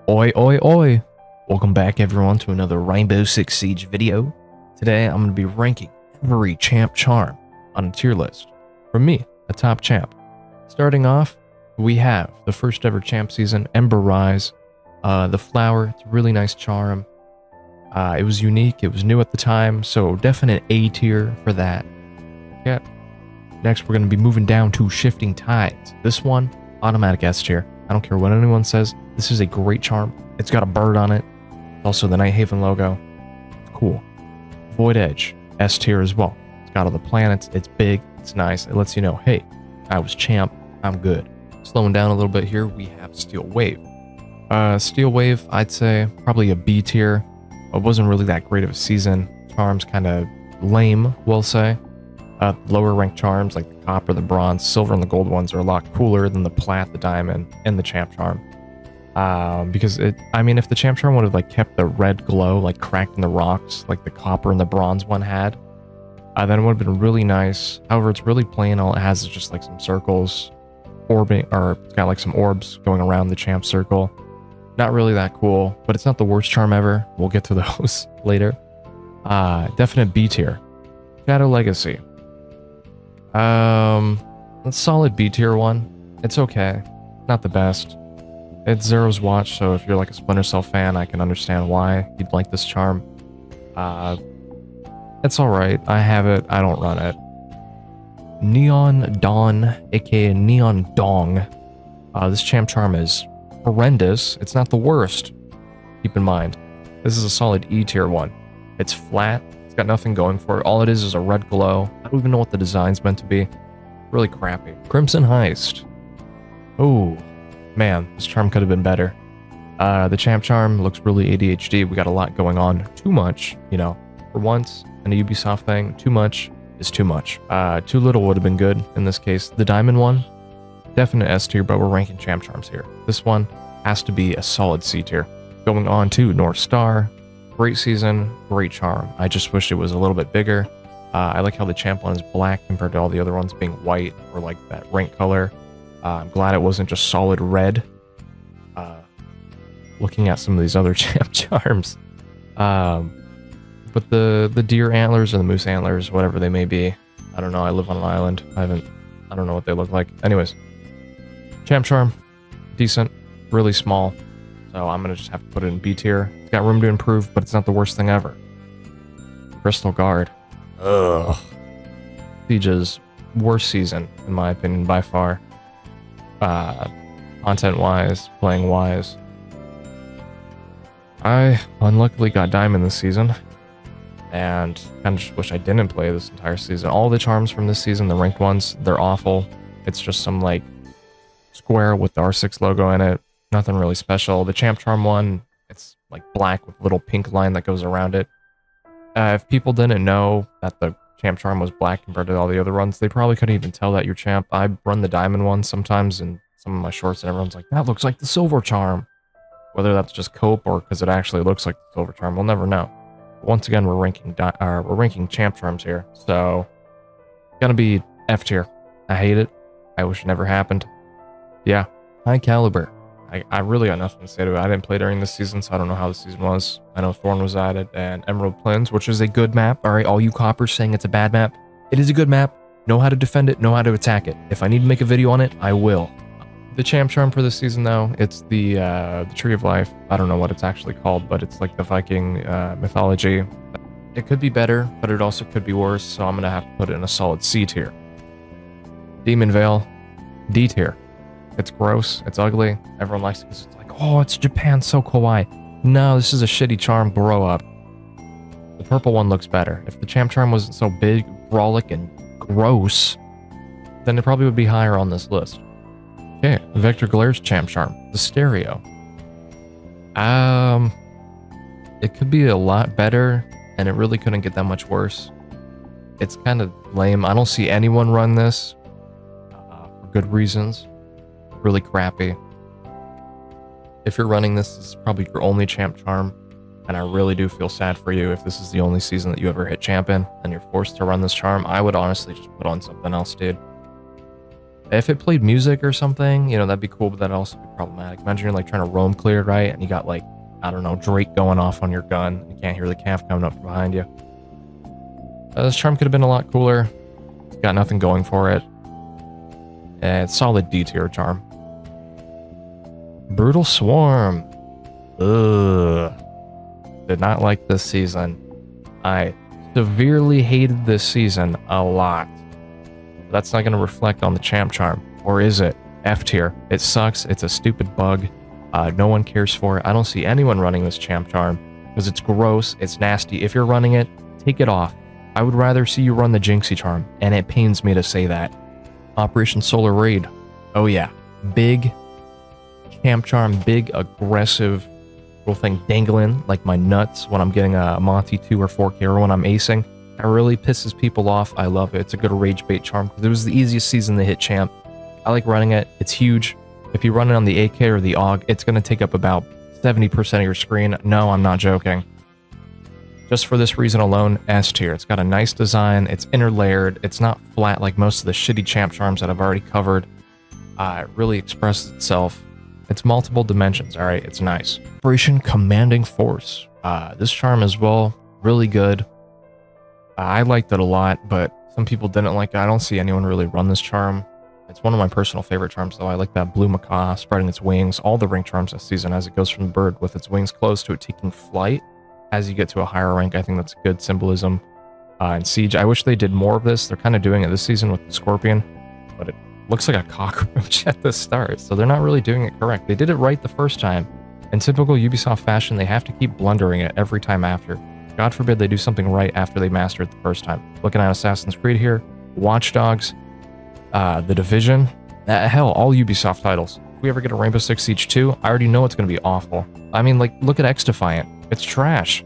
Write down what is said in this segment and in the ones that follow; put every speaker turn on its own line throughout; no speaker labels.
Oi, oi, oi! Welcome back, everyone, to another Rainbow Six Siege video. Today, I'm going to be ranking every champ charm on a tier list. From me, a top champ. Starting off, we have the first ever champ season, Ember Rise. The flower, it's a really nice charm. It was unique, it was new at the time, so definite A tier for that. Yeah. Next, we're going to be moving down to Shifting Tides. This one, automatic S tier. I don't care what anyone says. This is a great charm. It's got a bird on it. Also the Nighthaven logo. It's cool. Void Edge, S tier as well. It's got all the planets. It's big. It's nice. It lets you know, hey, I was champ. I'm good. Slowing down a little bit here, we have Steel Wave. Steel Wave, I'd say probably a B tier. It wasn't really that great of a season. Charms kind of lame, we'll say. Lower ranked charms like the copper, the bronze, silver, and the gold ones are a lot cooler than the plat, the diamond, and the champ charm. Because if the champ charm would have like kept the red glow like cracked in the rocks like the copper and the bronze one had, then it would have been really nice. However, it's really plain. All it has is just like some circles orbiting, or it's got like some orbs going around the champ circle. Not really that cool, but it's not the worst charm ever. We'll get to those later. Definite B tier. Shadow Legacy. A solid B tier one. It's okay. Not the best. It's Zero's Watch, so if you're like a Splinter Cell fan, I can understand why you'd like this charm. It's alright. I have it. I don't run it. Neon Dawn, aka Neon Dong. This champ charm is horrendous. It's not the worst. Keep in mind, this is a solid E tier one. It's flat. It's got nothing going for it. All it is a red glow. I don't even know what the design's meant to be. Really crappy. Crimson Heist. Oh, man, this charm could have been better. The champ charm looks really ADHD. We got a lot going on. Too much, you know. For once, in a Ubisoft thing, too much is too much. Too little would have been good in this case. The diamond one, definite S tier, but we're ranking champ charms here. This one has to be a solid C tier. Going on to North Star. Great season, great charm. I just wish it was a little bit bigger. I like how the champ one is black compared to all the other ones being white or like that rank color. I'm glad it wasn't just solid red. Looking at some of these other champ charms. But the deer antlers or the moose antlers, whatever they may be. I don't know, I live on an island. I don't know what they look like. Anyways. Champ charm, decent, really small. So I'm gonna just have to put it in B tier. It's got room to improve, but it's not the worst thing ever. Crystal Guard. Ugh. Siege's worst season, in my opinion, by far. Content-wise, playing-wise. I unluckily got Diamond this season, and kind of just wish I didn't play this entire season. All the charms from this season, the ranked ones, they're awful. It's just some, like, square with the R6 logo in it. Nothing really special. The champ charm one, it's, like, black with a little pink line that goes around it. If people didn't know that the champ charm was black compared to all the other ones, they probably couldn't even tell that you're champ. I run the diamond one sometimes in some of my shorts, and everyone's like, that looks like the silver charm. Whether that's just cope or because it actually looks like the silver charm, we'll never know. But once again, we're ranking champ charms here, so gonna be F tier. I hate it. I wish it never happened. Yeah, High Caliber. I really got nothing to say to it. I didn't play during this season, so I don't know how the season was. I know Thorn was added, and Emerald Plains, which is a good map. Alright, all you coppers saying it's a bad map. It is a good map. Know how to defend it, know how to attack it. If I need to make a video on it, I will. The champ charm for this season, though, it's the Tree of Life. I don't know what it's actually called, but it's like the Viking mythology. It could be better, but it also could be worse, so I'm going to have to put it in a solid C tier. Demon Veil, D tier. It's gross. It's ugly. Everyone likes it because it's like, oh, it's Japan, so kawaii. No, this is a shitty charm. Grow up. The purple one looks better. If the champ charm wasn't so big, brolic, and gross, then it probably would be higher on this list. Okay, Vector Glaire's champ charm. The Stereo. It could be a lot better, and it really couldn't get that much worse. It's kind of lame. I don't see anyone run this for good reasons. Really crappy. If you're running this is probably your only champ charm, and I really do feel sad for you if this is the only season that you ever hit champ in and you're forced to run this charm. I would honestly just put on something else, dude. If it played music or something, you know, that'd be cool, but that'd also be problematic. Imagine you're like trying to roam clear, right? And you got like, I don't know, Drake going off on your gun. You can't hear the calf coming up from behind you. This charm could have been a lot cooler. It's got nothing going for it. It's solid D tier charm. Brutal Swarm. Ugh. Did not like this season. I severely hated this season a lot. That's not going to reflect on the champ charm. Or is it? F tier. It sucks. It's a stupid bug. No one cares for it. I don't see anyone running this champ charm because it's gross. It's nasty. If you're running it, take it off. I would rather see you run the Jinxie charm, and it pains me to say that. Operation Solar Raid. Oh yeah. Big champ charm, big aggressive little thing dangling like my nuts when I'm getting a Monty 2 or 4K or when I'm acing. It really pisses people off. I love it. It's a good rage bait charm because it was the easiest season to hit champ. I like running it. It's huge. If you run it on the AK or the AUG, it's going to take up about 70% of your screen. No, I'm not joking. Just for this reason alone, S tier. It's got a nice design. It's interlayered. It's not flat like most of the shitty champ charms that I've already covered. It really expresses itself. It's multiple dimensions. All right, it's nice. Operation Commanding Force. This charm as well, really good. I liked it a lot, but some people didn't like it. I don't see anyone really run this charm. It's one of my personal favorite charms, though. I like that blue macaw spreading its wings. All the rank charms this season, as it goes from the bird with its wings closed to it taking flight. As you get to a higher rank, I think that's good symbolism. And Siege, I wish they did more of this. They're kind of doing it this season with the Scorpion, but it looks like a cockroach at the start, so they're not really doing it correct. They did it right the first time. In typical Ubisoft fashion, they have to keep blundering it every time after. God forbid they do something right after they master it the first time. Looking at Assassin's Creed here, Watch Dogs, The Division, hell, all Ubisoft titles. If we ever get a Rainbow Six Siege 2, I already know it's going to be awful. I mean, like, look at X-Defiant. It's trash.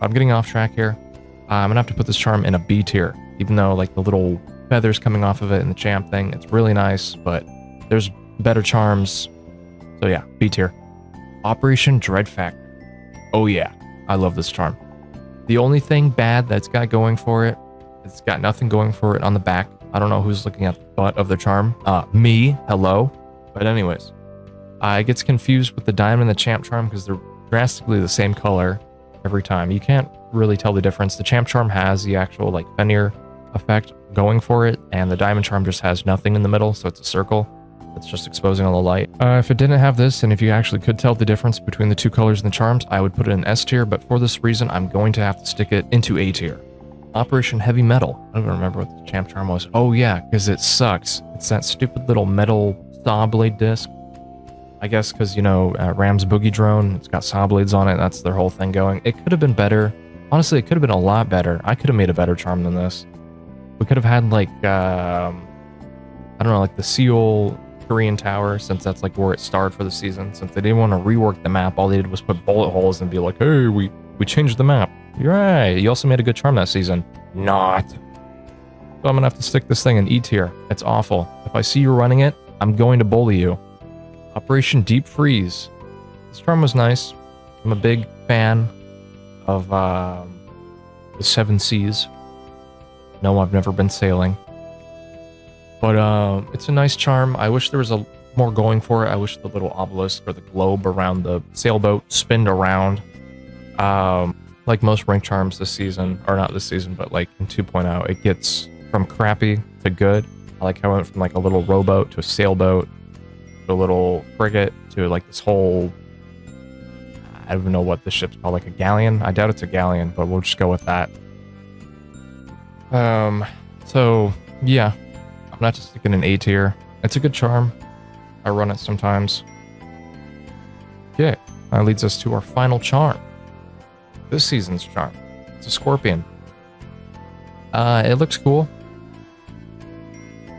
I'm getting off track here. I'm going to have to put this charm in a B tier, even though, like, the little feathers coming off of it and the champ thing, it's really nice, but there's better charms. So yeah, B tier. Operation Dread Factor. Oh yeah, I love this charm. The only thing bad that's got going for it, it's got nothing going for it on the back. I don't know who's looking at the butt of the charm. Me, hello. But anyways, it gets confused with the diamond and the champ charm because they're drastically the same color every time. You can't really tell the difference. The champ charm has the actual like veneer effect going for it, and the diamond charm just has nothing in the middle, so it's a circle. It's just exposing all the light. If it didn't have this, and if you actually could tell the difference between the two colors in the charms, I would put it in S tier, but for this reason, I'm going to have to stick it into A tier. Operation Heavy Metal. I don't even remember what the champ charm was. Oh yeah, because it sucks. It's that stupid little metal saw blade disc. I guess because, you know, Ram's Boogie Drone, it's got saw blades on it. That's their whole thing going. It could have been better. Honestly, it could have been a lot better. I could have made a better charm than this. We could have had, like, I don't know, like the Seoul Korean Tower, since that's, like, where it started for the season. Since they didn't want to rework the map, all they did was put bullet holes and be like, hey, we changed the map. You're right. You also made a good charm that season. Not. So I'm going to have to stick this thing in E tier. It's awful. If I see you running it, I'm going to bully you. Operation Deep Freeze. This charm was nice. I'm a big fan of the Seven Seas. No, I've never been sailing. But it's a nice charm. I wish there was a more going for it. I wish the little obelisk or the globe around the sailboat spinned around. Like most rank charms this season, or not this season, but like in 2.0, it gets from crappy to good. I like how it went from like a little rowboat to a sailboat to a little frigate to like this whole, I don't even know what the ship's called, like a galleon. I doubt it's a galleon, but we'll just go with that. So yeah, I'm not just sticking in A tier. It's a good charm. I run it sometimes. Okay, that leads us to our final charm. This season's charm. It's a Scorpion. It looks cool.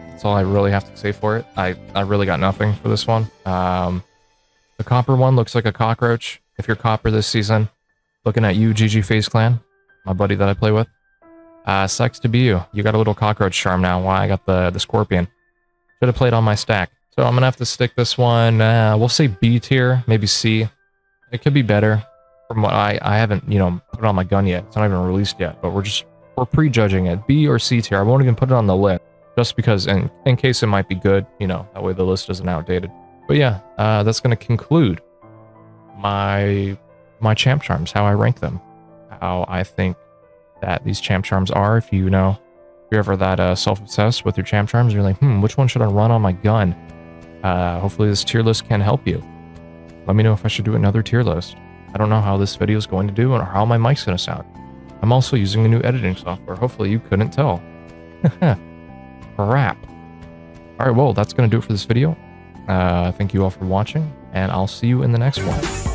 That's all I really have to say for it. I really got nothing for this one. The copper one looks like a cockroach. If you're copper this season, looking at you, GG FaZe Clan, my buddy that I play with. Sucks to be you. You got a little cockroach charm now. Why I got the Scorpion. Should have played on my stack. So I'm gonna have to stick this one. We'll say B tier, maybe C. It could be better. From what I haven't, you know, put it on my gun yet. It's not even released yet, but we're prejudging it. B or C tier. I won't even put it on the list. just because in case it might be good, you know, that way the list isn't outdated. But yeah, that's going to conclude my champ charms, how I rank them, how I think that these champ charms are. If you know, if you're ever that self-obsessed with your champ charms, you're like, which one should I run on my gun? Hopefully this tier list can help you. Let me know if I should do another tier list. I don't know how this video is going to do or how my mic's going to sound. I'm also using a new editing software. Hopefully you couldn't tell. Crap. Alright, well, that's going to do it for this video. Thank you all for watching, and I'll see you in the next one.